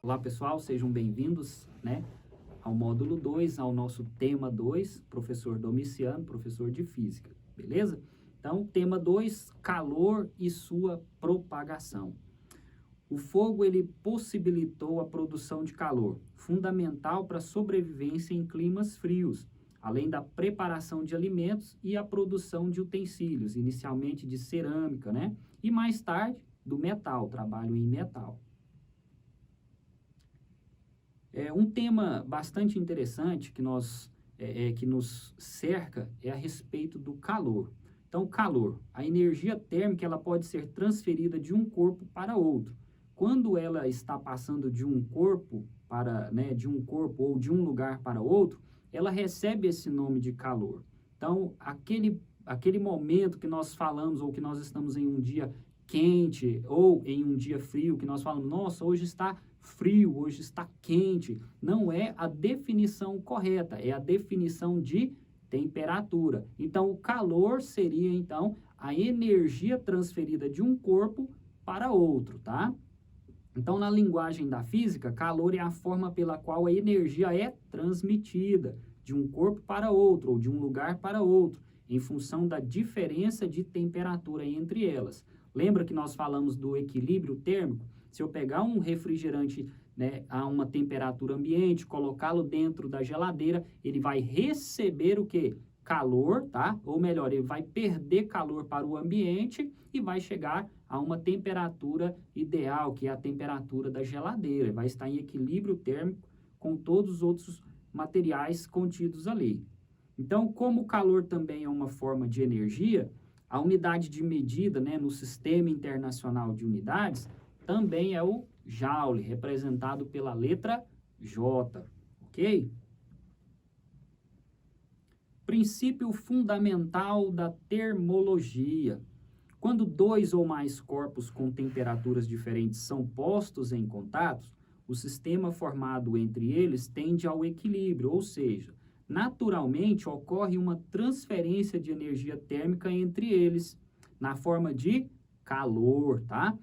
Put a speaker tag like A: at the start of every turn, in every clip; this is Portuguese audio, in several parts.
A: Olá pessoal, sejam bem-vindos, ao módulo 2, ao nosso tema 2, professor Domiciano, professor de Física, beleza? Então, tema 2, calor e sua propagação. O fogo, ele possibilitou a produção de calor, fundamental para a sobrevivência em climas frios, além da preparação de alimentos e a produção de utensílios, inicialmente de cerâmica, E mais tarde, do metal, trabalho em metal. Um tema bastante interessante que nos cerca é a respeito do calor. Então, calor, a energia térmica, ela pode ser transferida de um corpo para outro. Quando ela está passando de um corpo de um corpo ou de um lugar para outro, ela recebe esse nome de calor. Então, aquele momento que nós falamos ou que nós estamos em um dia quente ou em um dia frio, que nós falamos, nossa, hoje está frio, hoje está quente, não é a definição correta, é a definição de temperatura. Então, o calor seria, então, a energia transferida de um corpo para outro, tá? Então, na linguagem da física, calor é a forma pela qual a energia é transmitida de um corpo para outro ou de um lugar para outro, em função da diferença de temperatura entre elas. Lembra que nós falamos do equilíbrio térmico? Se eu pegar um refrigerante, a uma temperatura ambiente, colocá-lo dentro da geladeira, ele vai receber o quê? Calor, tá? Ou melhor, ele vai perder calor para o ambiente e vai chegar a uma temperatura ideal, que é a temperatura da geladeira. Ele vai estar em equilíbrio térmico com todos os outros materiais contidos ali. Então, como o calor também é uma forma de energia, a unidade de medida, no Sistema Internacional de Unidades, também é o Joule, representado pela letra J, ok? Princípio fundamental da termologia. Quando dois ou mais corpos com temperaturas diferentes são postos em contato, o sistema formado entre eles tende ao equilíbrio, ou seja, naturalmente ocorre uma transferência de energia térmica entre eles, na forma de calor, tá?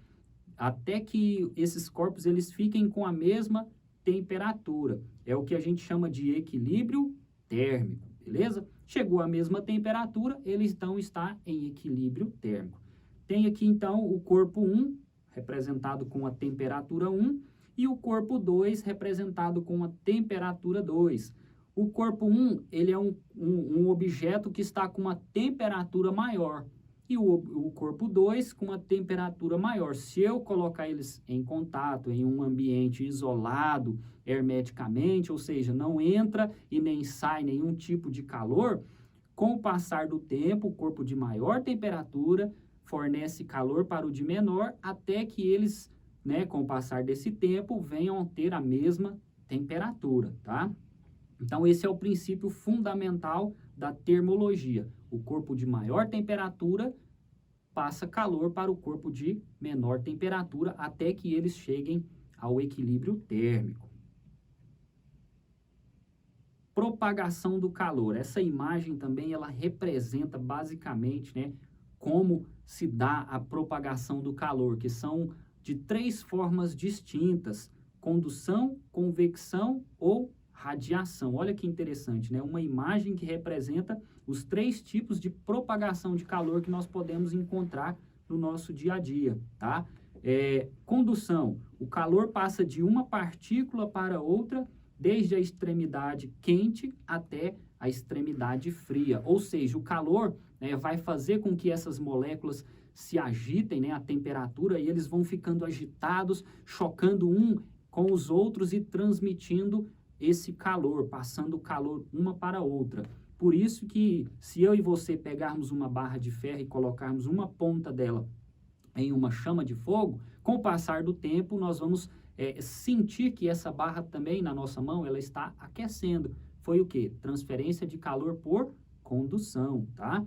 A: Até que esses corpos eles fiquem com a mesma temperatura. É o que a gente chama de equilíbrio térmico, beleza? Chegou à mesma temperatura, eles então estão em equilíbrio térmico. Tem aqui então o corpo 1, representado com a temperatura 1, e o corpo 2, representado com a temperatura 2. O corpo 1, ele é um objeto que está com uma temperatura maior, e o corpo 2 com uma temperatura maior. Se eu colocar eles em contato, em um ambiente isolado, hermeticamente, ou seja, não entra e nem sai nenhum tipo de calor, com o passar do tempo, o corpo de maior temperatura fornece calor para o de menor, até que eles, com o passar desse tempo, venham a ter a mesma temperatura, tá? Então, esse é o princípio fundamental da termologia. O corpo de maior temperatura passa calor para o corpo de menor temperatura até que eles cheguem ao equilíbrio térmico. Propagação do calor. Essa imagem também ela representa basicamente, como se dá a propagação do calor, que são de 3 formas distintas: condução, convecção ou radiação. Olha que interessante, Uma imagem que representa os 3 tipos de propagação de calor que nós podemos encontrar no nosso dia a dia, tá? Condução, o calor passa de uma partícula para outra, desde a extremidade quente até a extremidade fria. Ou seja, o calor vai fazer com que essas moléculas se agitem, a temperatura, e eles vão ficando agitados, chocando um com os outros e transmitindo esse calor, passando o calor uma para a outra. Por isso que, se eu e você pegarmos uma barra de ferro e colocarmos uma ponta dela em uma chama de fogo, com o passar do tempo, nós vamos sentir que essa barra também, na nossa mão, ela está aquecendo. Foi o quê? Transferência de calor por condução, tá?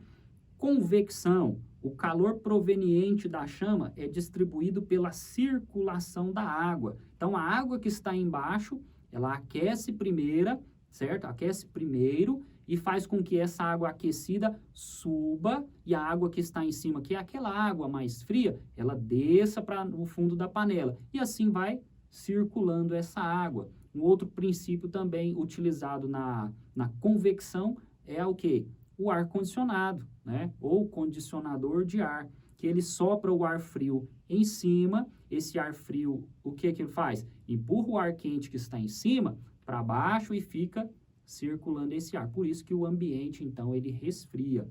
A: Convecção. O calor proveniente da chama é distribuído pela circulação da água. Então, a água que está embaixo, ela aquece primeiro, certo? Aquece primeiro e faz com que essa água aquecida suba e a água que está em cima, que é aquela água mais fria, ela desça para o fundo da panela. E assim vai circulando essa água. Um outro princípio também utilizado na convecção é o quê? O ar-condicionado, né? Ou condicionador de ar, que ele sopra o ar frio em cima. Esse ar frio, o que ele faz? Empurra o ar quente que está em cima para baixo e fica circulando esse ar. Por isso que o ambiente, então, ele resfria.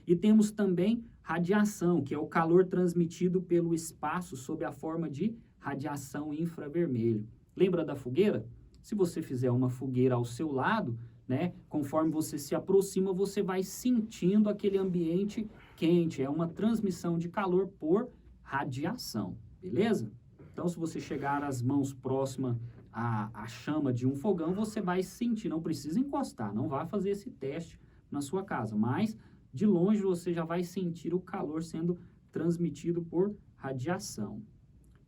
A: E temos também radiação, que é o calor transmitido pelo espaço sob a forma de radiação infravermelho. Lembra da fogueira? Se você fizer uma fogueira ao seu lado, né, conforme você se aproxima, você vai sentindo aquele ambiente quente. É uma transmissão de calor por radiação, beleza? Então, se você chegar as mãos próximas à chama de um fogão, você vai sentir, não precisa encostar, não vá fazer esse teste na sua casa, mas de longe você já vai sentir o calor sendo transmitido por radiação.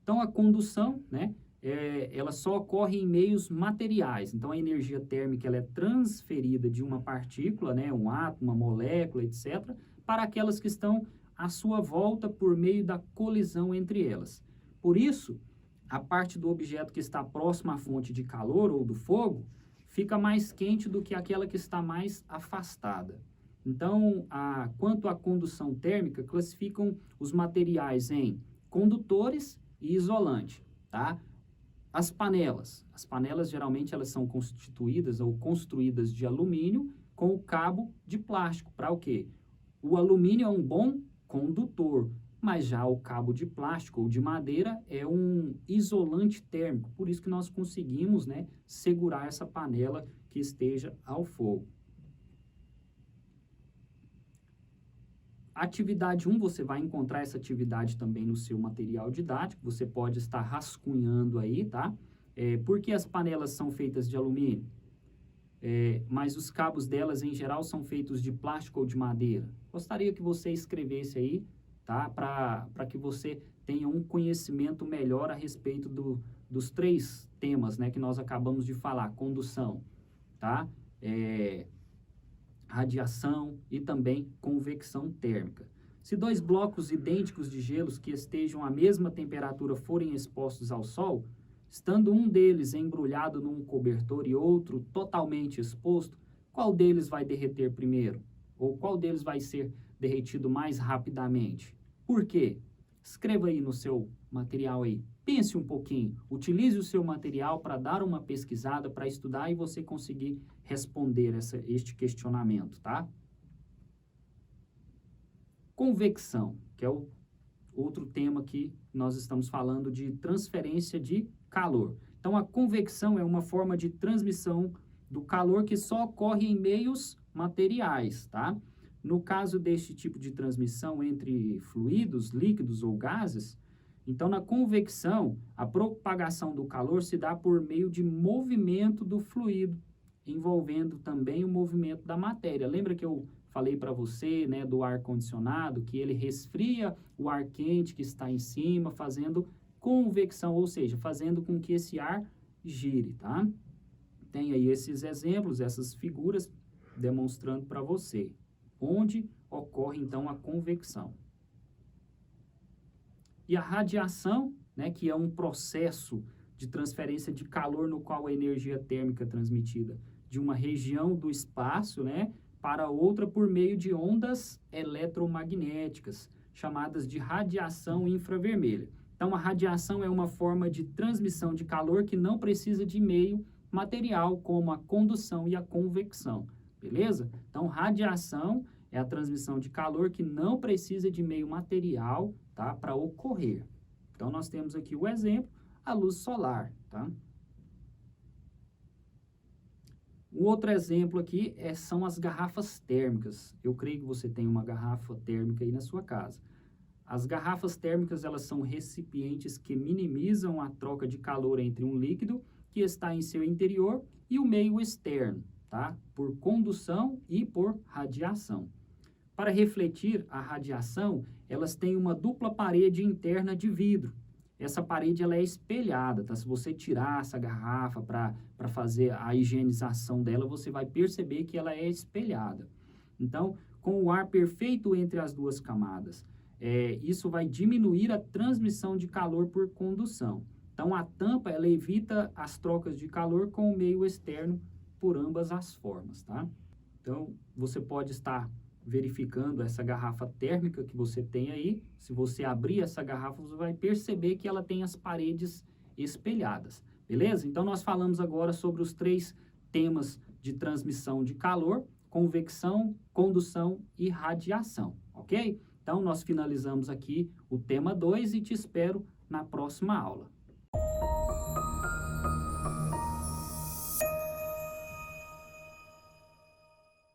A: Então, a condução, né, ela só ocorre em meios materiais. Então, a energia térmica ela é transferida de uma partícula, né, um átomo, uma molécula, etc., para aquelas que estão à sua volta por meio da colisão entre elas. Por isso, a parte do objeto que está próxima à fonte de calor ou do fogo fica mais quente do que aquela que está mais afastada. Então, quanto à condução térmica, classificam os materiais em condutores e isolante, tá? As panelas geralmente elas são constituídas ou construídas de alumínio com o cabo de plástico. Para o quê? O alumínio é um bom condutor, mas já o cabo de plástico ou de madeira é um isolante térmico. Por isso que nós conseguimos, né, segurar essa panela que esteja ao fogo. Atividade 1, você vai encontrar essa atividade também no seu material didático, você pode estar rascunhando aí, tá? Por que as panelas são feitas de alumínio? Mas os cabos delas, em geral, são feitos de plástico ou de madeira? Gostaria que você escrevesse aí, tá? Para que você tenha um conhecimento melhor a respeito dos três temas, né, que nós acabamos de falar, condução, tá? Radiação e também convecção térmica. Se dois blocos idênticos de gelos que estejam à mesma temperatura forem expostos ao sol, estando um deles embrulhado num cobertor e outro totalmente exposto, qual deles vai derreter primeiro? Ou qual deles vai ser derretido mais rapidamente? Por quê? Escreva aí no seu material aí. Pense um pouquinho, utilize o seu material para dar uma pesquisada, para estudar e você conseguir responder este questionamento, tá? Convecção, que é o outro tema que nós estamos falando de transferência de calor. Então, a convecção é uma forma de transmissão do calor que só ocorre em meios materiais, tá? No caso deste tipo de transmissão entre fluidos, líquidos ou gases, então, na convecção, a propagação do calor se dá por meio de movimento do fluido, envolvendo também o movimento da matéria. Lembra que eu falei para você, né, do ar-condicionado, que ele resfria o ar quente que está em cima, fazendo convecção, ou seja, fazendo com que esse ar gire, tá? Tem aí esses exemplos, essas figuras, demonstrando para você onde ocorre, então, a convecção. E a radiação, né, que é um processo de transferência de calor no qual a energia térmica é transmitida de uma região do espaço, né, para outra por meio de ondas eletromagnéticas, chamadas de radiação infravermelha. Então, a radiação é uma forma de transmissão de calor que não precisa de meio material, como a condução e a convecção, beleza? Então, radiação é a transmissão de calor que não precisa de meio material, tá, para ocorrer. Então, nós temos aqui o exemplo, a luz solar, tá? Um outro exemplo aqui são as garrafas térmicas. Eu creio que você tem uma garrafa térmica aí na sua casa. As garrafas térmicas, elas são recipientes que minimizam a troca de calor entre um líquido que está em seu interior e o meio externo, tá? Por condução e por radiação. Para refletir a radiação, elas têm uma dupla parede interna de vidro. Essa parede ela é espelhada, tá? Se você tirar essa garrafa para fazer a higienização dela, você vai perceber que ela é espelhada. Então, com o ar perfeito entre as duas camadas, isso vai diminuir a transmissão de calor por condução. Então, a tampa, ela evita as trocas de calor com o meio externo por ambas as formas, tá? Então, você pode estar verificando essa garrafa térmica que você tem aí. Se você abrir essa garrafa, você vai perceber que ela tem as paredes espelhadas, beleza? Então, nós falamos agora sobre os 3 temas de transmissão de calor: convecção, condução e radiação, ok? Então, nós finalizamos aqui o tema 2 e te espero na próxima aula.